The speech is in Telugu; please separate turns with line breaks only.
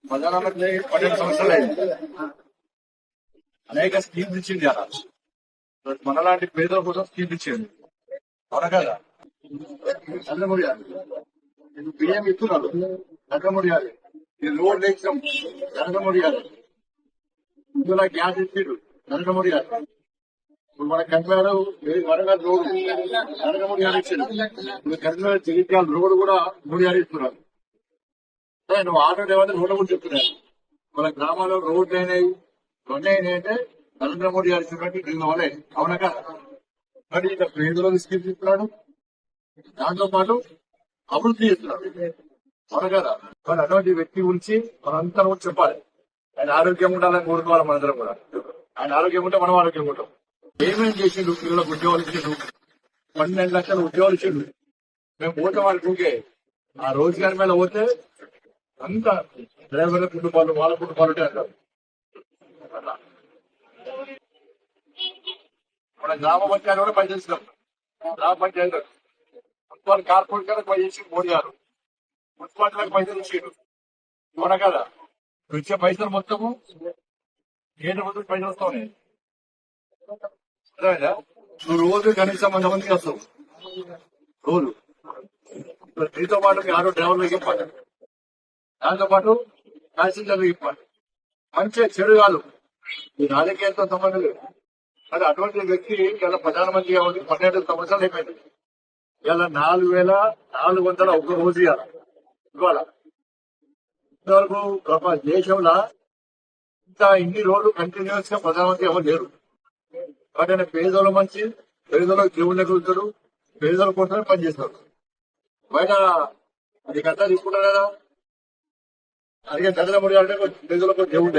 ప్రధానమంత్రి 12 సంవత్సరాలు అయింది. అనేక స్కీమ్స్ ఇచ్చింది అలా. మనలాంటి పేదల కోసం స్కీమ్స్ ఇచ్చేది. అవునా కదా? నరేంద్ర గారు నేను బియ్యం ఇస్తున్నాడు. నరేంద్ర గారు నేను రోడ్లు వేసాం. నరేంద్ర గారు ఇందులో గ్యాస్ ఇచ్చిండు. నరేంద్ర గారు ఇప్పుడు మన కన్వేర్ వరంగల్ రోడ్డు నరేంద్ర గారు ఇచ్చాడు. ఇప్పుడు కన్వేర్ జగిత్యాల రోడ్డు కూడా మోడీ గారు ఇస్తున్నారు. నువ్వు ఆటో డ్రైవర్ రోడ్డు కూడా చెప్తున్నాను. మన గ్రామాల్లో రోడ్లు అయినాయి, ఇవన్నీ అయినాయి అంటే నరేంద్ర మోడీ గారు ఇచ్చినట్టు దీని వల్లే. అవునా కదా? మరి ఇక పేదలకు స్కీమ్స్ ఇస్తున్నాడు, దాంతో పాటు అభివృద్ధి చేస్తున్నాడు. అవునా కదా? మరి అటువంటి వ్యక్తి గురించి మనందరం కూడా చెప్పాలి. ఆయన ఆరోగ్యంగా ఉండాలని కోరుకోవాలి. మనందరం కూడా ఆయన ఆరోగ్యంగా ఉంటే మనం ఆరోగ్యంగా ఉంటాం. ఏమేమి చేసిండు? పిల్లలకు ఉద్యోగాలు ఇచ్చిండు, 12 లక్షల ఉద్యోగాలు ఇచ్చిండు. మేము పోతే వాళ్ళకి ఊకే ఆ రోజుగారి మీద పోతే అంత డ్రైవర్ల కుటుంబాలు వాళ్ళ కుటుంబాలు అంటారు. మన గ్రామ పంచాయతీ కూడా పనిచేస్తున్నాం. గ్రామ పంచాయతీ మున్సిపల్ కార్పొరేషన్ పనిచేసి మోడీ గారు మున్సిపాలిటీలకు పైసలు ఇచ్చిండు. అవునా కదా? ఇచ్చే పైసలు మొత్తము కేంద్ర ప్రభుత్వం పైసలు వస్తా ఉన్నాయి. నువ్వు రోజు కనీసం 100 మందికి వస్తావు రోజు. దీంతో పాటు మీ ఆటో డ్రైవర్లకు ఇవ్వాలి, దాంతో పాటు ప్యాసింజర్లకు ఇవ్వాలి. మంచి చెడు కాదు, ఈ రాజకీయాలతో సంబంధం లేదు. అది అటువంటి వ్యక్తి ఇలా ప్రధానమంత్రిగా ఉంది. 12 సంవత్సరాలు అయిపోయింది. ఇలా 4,400 ఒక్క రోజు ఇవాళ ఇంతవరకు దేశంలో ఇన్ని రోజులు కంటిన్యూస్ గా ప్రధానమంత్రి ఎవరు లేరు. కాబట్టి పేదోళ్ళ మంచి, పేదోళ్ళకి దేవుళ్ళు ఎగురుతాడు, పేదోళ్ళ కోసమే పనిచేస్తాడు. బయట అది కథ తీసుకుంటారు కదా. అందుకే నరేంద్ర మోడీ అంటే పేదోళ్ళకు దేవుడు